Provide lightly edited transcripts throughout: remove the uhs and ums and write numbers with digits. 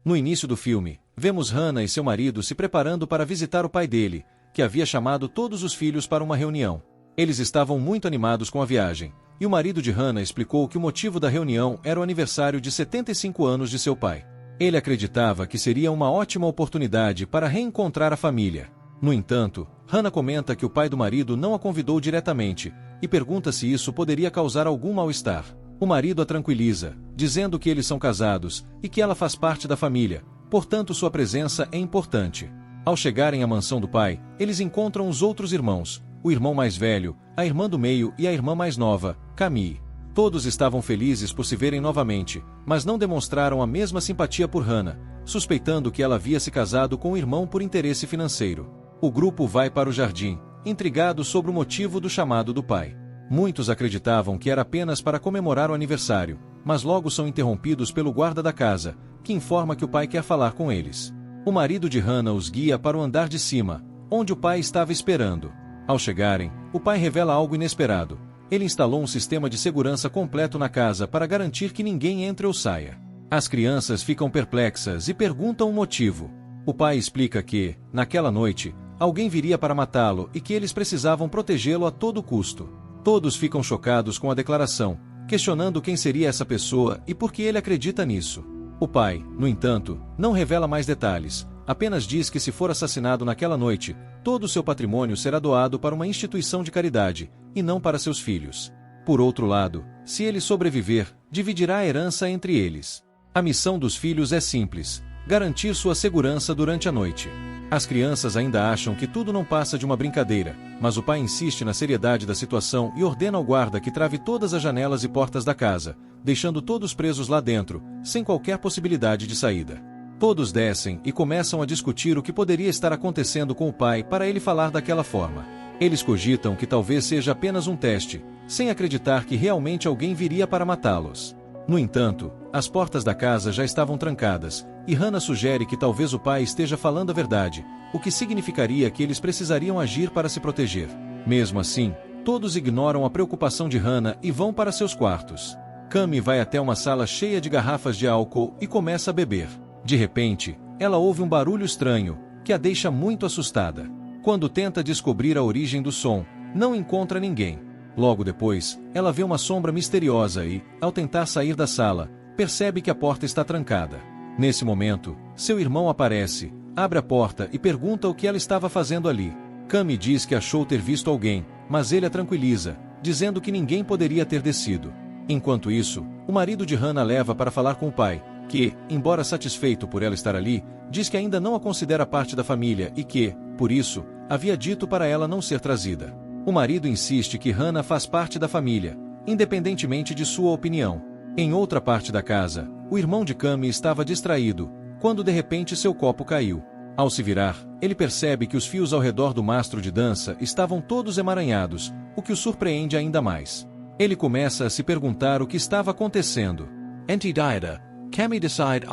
No início do filme, vemos Hannah e seu marido se preparando para visitar o pai dele, que havia chamado todos os filhos para uma reunião. Eles estavam muito animados com a viagem, e o marido de Hannah explicou que o motivo da reunião era o aniversário de 75 anos de seu pai. Ele acreditava que seria uma ótima oportunidade para reencontrar a família. No entanto, Hannah comenta que o pai do marido não a convidou diretamente, e pergunta se isso poderia causar algum mal-estar. O marido a tranquiliza, dizendo que eles são casados, e que ela faz parte da família, portanto sua presença é importante. Ao chegarem à mansão do pai, eles encontram os outros irmãos, o irmão mais velho, a irmã do meio e a irmã mais nova, Camille. Todos estavam felizes por se verem novamente, mas não demonstraram a mesma simpatia por Hannah, suspeitando que ela havia se casado com o irmão por interesse financeiro. O grupo vai para o jardim, intrigado sobre o motivo do chamado do pai. Muitos acreditavam que era apenas para comemorar o aniversário, mas logo são interrompidos pelo guarda da casa, que informa que o pai quer falar com eles. O marido de Hannah os guia para o andar de cima, onde o pai estava esperando. Ao chegarem, o pai revela algo inesperado. Ele instalou um sistema de segurança completo na casa para garantir que ninguém entre ou saia. As crianças ficam perplexas e perguntam o motivo. O pai explica que, naquela noite, alguém viria para matá-lo e que eles precisavam protegê-lo a todo custo. Todos ficam chocados com a declaração, questionando quem seria essa pessoa e por que ele acredita nisso. O pai, no entanto, não revela mais detalhes, apenas diz que se for assassinado naquela noite, todo o seu patrimônio será doado para uma instituição de caridade, e não para seus filhos. Por outro lado, se ele sobreviver, dividirá a herança entre eles. A missão dos filhos é simples: garantir sua segurança durante a noite. As crianças ainda acham que tudo não passa de uma brincadeira, mas o pai insiste na seriedade da situação e ordena ao guarda que trave todas as janelas e portas da casa, deixando todos presos lá dentro, sem qualquer possibilidade de saída. Todos descem e começam a discutir o que poderia estar acontecendo com o pai para ele falar daquela forma. Eles cogitam que talvez seja apenas um teste, sem acreditar que realmente alguém viria para matá-los. No entanto, as portas da casa já estavam trancadas, e Hannah sugere que talvez o pai esteja falando a verdade, o que significaria que eles precisariam agir para se proteger. Mesmo assim, todos ignoram a preocupação de Hannah e vão para seus quartos. Camille vai até uma sala cheia de garrafas de álcool e começa a beber. De repente, ela ouve um barulho estranho, que a deixa muito assustada. Quando tenta descobrir a origem do som, não encontra ninguém. Logo depois, ela vê uma sombra misteriosa e, ao tentar sair da sala, percebe que a porta está trancada. Nesse momento, seu irmão aparece, abre a porta e pergunta o que ela estava fazendo ali. Camille diz que achou ter visto alguém, mas ele a tranquiliza, dizendo que ninguém poderia ter descido. Enquanto isso, o marido de Hannah leva para falar com o pai, que, embora satisfeito por ela estar ali, diz que ainda não a considera parte da família e que, por isso, havia dito para ela não ser trazida. O marido insiste que Hannah faz parte da família, independentemente de sua opinião. Em outra parte da casa, o irmão de Camille estava distraído, quando de repente seu copo caiu. Ao se virar, ele percebe que os fios ao redor do mastro de dança estavam todos emaranhados, o que o surpreende ainda mais. Ele começa a se perguntar o que estava acontecendo. Anti-dieta, Camille decide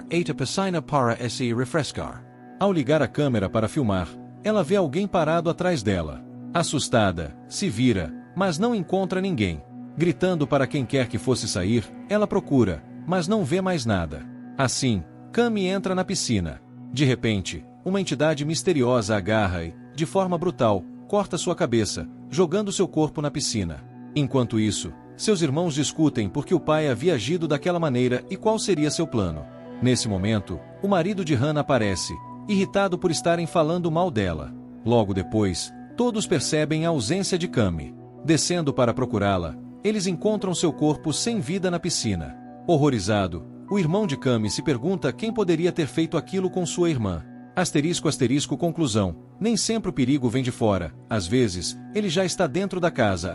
ir a piscina para se refrescar. Ao ligar a câmera para filmar, ela vê alguém parado atrás dela. Assustada, se vira, mas não encontra ninguém. Gritando para quem quer que fosse sair, ela procura, mas não vê mais nada. Assim, Camille entra na piscina. De repente, uma entidade misteriosa agarra e, de forma brutal, corta sua cabeça, jogando seu corpo na piscina. Enquanto isso, seus irmãos discutem porque o pai havia agido daquela maneira e qual seria seu plano. Nesse momento, o marido de Hannah aparece, irritado por estarem falando mal dela. Logo depois, todos percebem a ausência de Camille. Descendo para procurá-la, eles encontram seu corpo sem vida na piscina. Horrorizado, o irmão de Camille se pergunta quem poderia ter feito aquilo com sua irmã. Conclusão. Nem sempre o perigo vem de fora, às vezes, ele já está dentro da casa.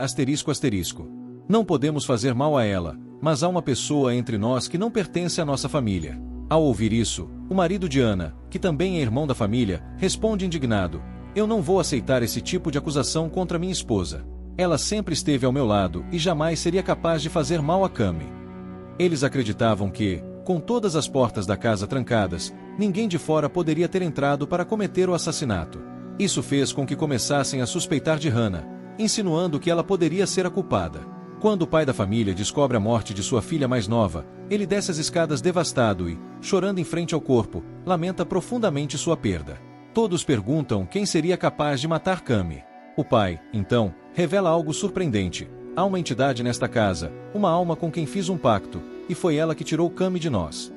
Não podemos fazer mal a ela, mas há uma pessoa entre nós que não pertence à nossa família. Ao ouvir isso, o marido de Hannah, que também é irmão da família, responde indignado: eu não vou aceitar esse tipo de acusação contra minha esposa. Ela sempre esteve ao meu lado e jamais seria capaz de fazer mal a Camille. Eles acreditavam que, com todas as portas da casa trancadas, ninguém de fora poderia ter entrado para cometer o assassinato. Isso fez com que começassem a suspeitar de Hannah, insinuando que ela poderia ser a culpada. Quando o pai da família descobre a morte de sua filha mais nova, ele desce as escadas devastado e, chorando em frente ao corpo, lamenta profundamente sua perda. Todos perguntam quem seria capaz de matar Cami. O pai, então, revela algo surpreendente. Há uma entidade nesta casa, uma alma com quem fiz um pacto, e foi ela que tirou Cami de nós.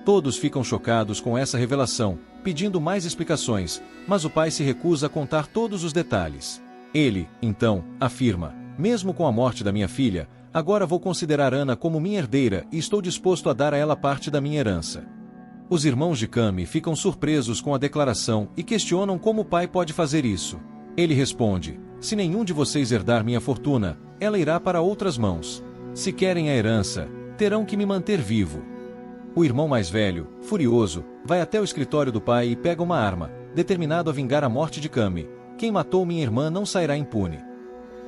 Todos ficam chocados com essa revelação, pedindo mais explicações, mas o pai se recusa a contar todos os detalhes. Ele, então, afirma: mesmo com a morte da minha filha, agora vou considerar Ana como minha herdeira e estou disposto a dar a ela parte da minha herança. Os irmãos de Cami ficam surpresos com a declaração e questionam como o pai pode fazer isso. Ele responde: se nenhum de vocês herdar minha fortuna, ela irá para outras mãos. Se querem a herança, terão que me manter vivo. O irmão mais velho, furioso, vai até o escritório do pai e pega uma arma, determinado a vingar a morte de Cami. Quem matou minha irmã não sairá impune.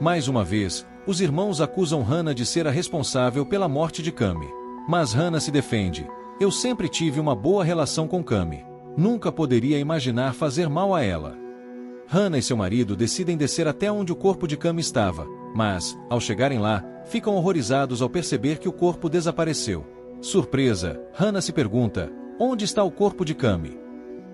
Mais uma vez, os irmãos acusam Hannah de ser a responsável pela morte de Cami. Mas Hannah se defende: eu sempre tive uma boa relação com Cami. Nunca poderia imaginar fazer mal a ela. Hannah e seu marido decidem descer até onde o corpo de Cami estava, mas, ao chegarem lá, ficam horrorizados ao perceber que o corpo desapareceu. Surpresa, Hannah se pergunta: onde está o corpo de Cami?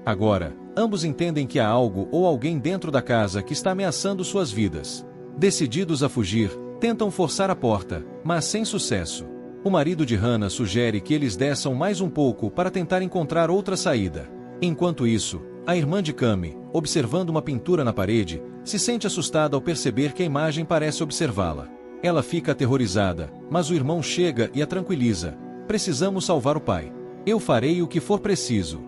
Agora, ambos entendem que há algo ou alguém dentro da casa que está ameaçando suas vidas. Decididos a fugir, tentam forçar a porta, mas sem sucesso. O marido de Hannah sugere que eles desçam mais um pouco para tentar encontrar outra saída. Enquanto isso, a irmã de Cami, observando uma pintura na parede, se sente assustada ao perceber que a imagem parece observá-la. Ela fica aterrorizada, mas o irmão chega e a tranquiliza: precisamos salvar o pai. Eu farei o que for preciso.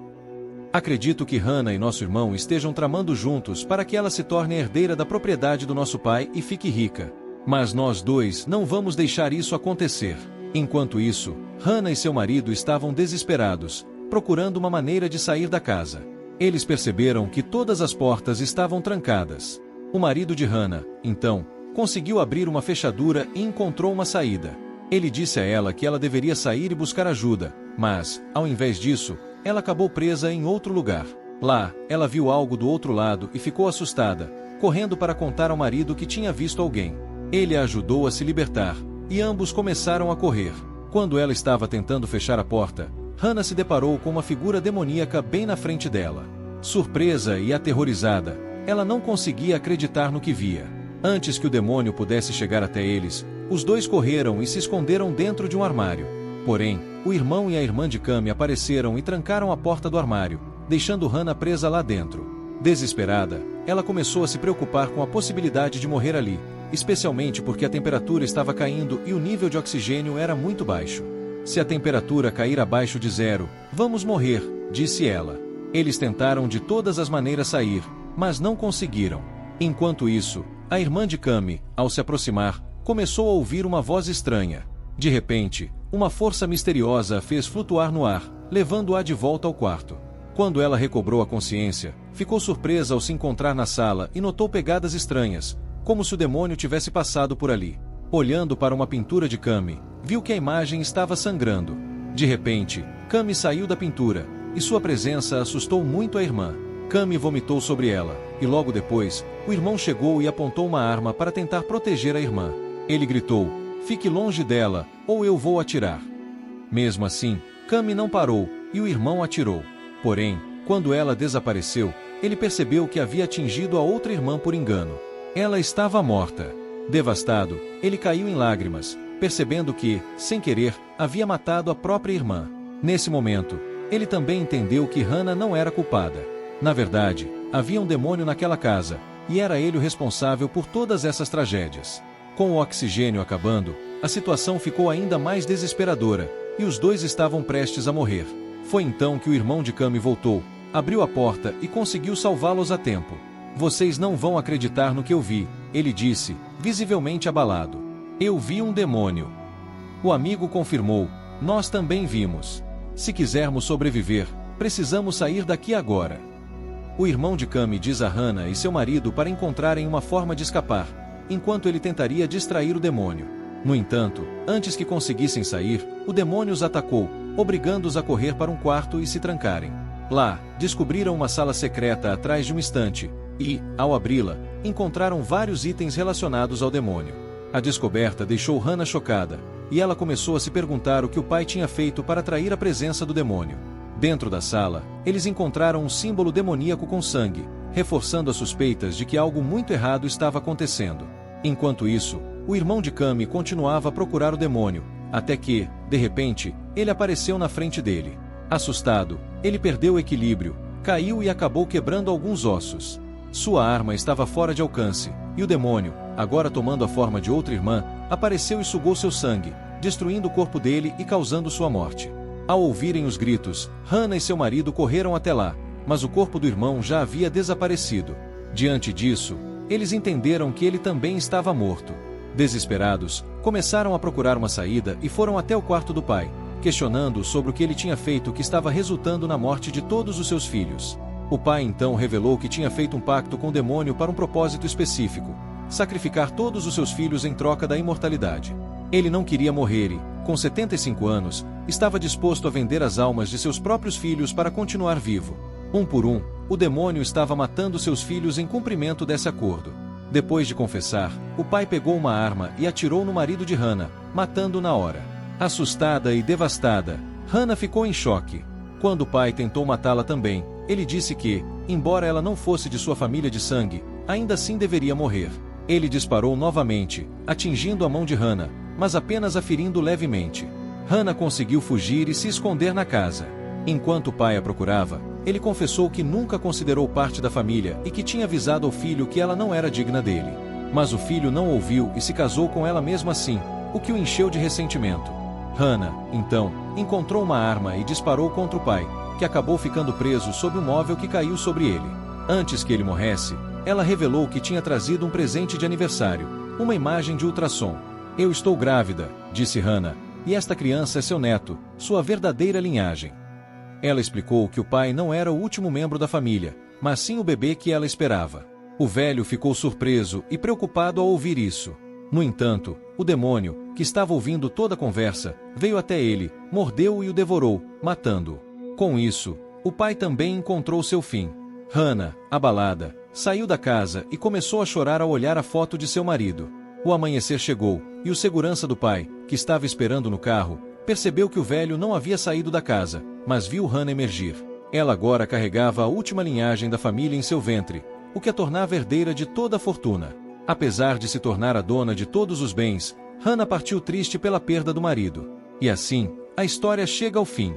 Acredito que Hannah e nosso irmão estejam tramando juntos para que ela se torne a herdeira da propriedade do nosso pai e fique rica. Mas nós dois não vamos deixar isso acontecer. Enquanto isso, Hannah e seu marido estavam desesperados, procurando uma maneira de sair da casa. Eles perceberam que todas as portas estavam trancadas. O marido de Hannah, então, conseguiu abrir uma fechadura e encontrou uma saída. Ele disse a ela que ela deveria sair e buscar ajuda, mas, ao invés disso, ela acabou presa em outro lugar. Lá, ela viu algo do outro lado e ficou assustada, correndo para contar ao marido que tinha visto alguém. Ele a ajudou a se libertar, e ambos começaram a correr. Quando ela estava tentando fechar a porta, Hannah se deparou com uma figura demoníaca bem na frente dela. Surpresa e aterrorizada, ela não conseguia acreditar no que via. Antes que o demônio pudesse chegar até eles, os dois correram e se esconderam dentro de um armário. Porém, o irmão e a irmã de Cami apareceram e trancaram a porta do armário, deixando Hannah presa lá dentro. Desesperada, ela começou a se preocupar com a possibilidade de morrer ali, especialmente porque a temperatura estava caindo e o nível de oxigênio era muito baixo. Se a temperatura cair abaixo de 0, vamos morrer, disse ela. Eles tentaram de todas as maneiras sair, mas não conseguiram. Enquanto isso, a irmã de Cami, ao se aproximar, começou a ouvir uma voz estranha. De repente, uma força misteriosa a fez flutuar no ar, levando-a de volta ao quarto. Quando ela recobrou a consciência, ficou surpresa ao se encontrar na sala e notou pegadas estranhas, como se o demônio tivesse passado por ali. Olhando para uma pintura de Cami, viu que a imagem estava sangrando. De repente, Cami saiu da pintura, e sua presença assustou muito a irmã. Cami vomitou sobre ela, e logo depois, o irmão chegou e apontou uma arma para tentar proteger a irmã. Ele gritou: fique longe dela, ou eu vou atirar. Mesmo assim, Cami não parou, e o irmão atirou. Porém, quando ela desapareceu, ele percebeu que havia atingido a outra irmã por engano. Ela estava morta. Devastado, ele caiu em lágrimas, percebendo que, sem querer, havia matado a própria irmã. Nesse momento, ele também entendeu que Hannah não era culpada. Na verdade, havia um demônio naquela casa, e era ele o responsável por todas essas tragédias. Com o oxigênio acabando, a situação ficou ainda mais desesperadora, e os dois estavam prestes a morrer. Foi então que o irmão de Cami voltou, abriu a porta e conseguiu salvá-los a tempo. Vocês não vão acreditar no que eu vi, ele disse, visivelmente abalado. Eu vi um demônio. O amigo confirmou: nós também vimos. Se quisermos sobreviver, precisamos sair daqui agora. O irmão de Cami diz a Hannah e seu marido para encontrarem uma forma de escapar, enquanto ele tentaria distrair o demônio. No entanto, antes que conseguissem sair, o demônio os atacou, obrigando-os a correr para um quarto e se trancarem. Lá, descobriram uma sala secreta atrás de um estante, e, ao abri-la, encontraram vários itens relacionados ao demônio. A descoberta deixou Hannah chocada, e ela começou a se perguntar o que o pai tinha feito para atrair a presença do demônio. Dentro da sala, eles encontraram um símbolo demoníaco com sangue, reforçando as suspeitas de que algo muito errado estava acontecendo. Enquanto isso, o irmão de Cami continuava a procurar o demônio, até que, de repente, ele apareceu na frente dele. Assustado, ele perdeu o equilíbrio, caiu e acabou quebrando alguns ossos. Sua arma estava fora de alcance, e o demônio, agora tomando a forma de outra irmã, apareceu e sugou seu sangue, destruindo o corpo dele e causando sua morte. Ao ouvirem os gritos, Hannah e seu marido correram até lá, mas o corpo do irmão já havia desaparecido. Diante disso, eles entenderam que ele também estava morto. Desesperados, começaram a procurar uma saída e foram até o quarto do pai, questionando-o sobre o que ele tinha feito que estava resultando na morte de todos os seus filhos. O pai então revelou que tinha feito um pacto com o demônio para um propósito específico: sacrificar todos os seus filhos em troca da imortalidade. Ele não queria morrer e, com 75 anos, estava disposto a vender as almas de seus próprios filhos para continuar vivo. Um por um, o demônio estava matando seus filhos em cumprimento desse acordo. Depois de confessar, o pai pegou uma arma e atirou no marido de Hannah, matando-o na hora. Assustada e devastada, Hannah ficou em choque. Quando o pai tentou matá-la também, ele disse que, embora ela não fosse de sua família de sangue, ainda assim deveria morrer. Ele disparou novamente, atingindo a mão de Hannah, mas apenas a ferindo levemente. Hannah conseguiu fugir e se esconder na casa. Enquanto o pai a procurava, ele confessou que nunca considerou parte da família e que tinha avisado ao filho que ela não era digna dele. Mas o filho não ouviu e se casou com ela mesmo assim, o que o encheu de ressentimento. Hannah, então, encontrou uma arma e disparou contra o pai, que acabou ficando preso sob um móvel que caiu sobre ele. Antes que ele morresse, ela revelou que tinha trazido um presente de aniversário, uma imagem de ultrassom. "Eu estou grávida", disse Hannah, "e esta criança é seu neto, sua verdadeira linhagem." Ela explicou que o pai não era o último membro da família, mas sim o bebê que ela esperava. O velho ficou surpreso e preocupado ao ouvir isso. No entanto, o demônio, que estava ouvindo toda a conversa, veio até ele, mordeu-o e o devorou, matando-o. Com isso, o pai também encontrou seu fim. Hannah, abalada, saiu da casa e começou a chorar ao olhar a foto de seu marido. O amanhecer chegou, e o segurança do pai, que estava esperando no carro, percebeu que o velho não havia saído da casa, mas viu Hannah emergir. Ela agora carregava a última linhagem da família em seu ventre, o que a tornava herdeira de toda a fortuna. Apesar de se tornar a dona de todos os bens, Hannah partiu triste pela perda do marido. E assim, a história chega ao fim.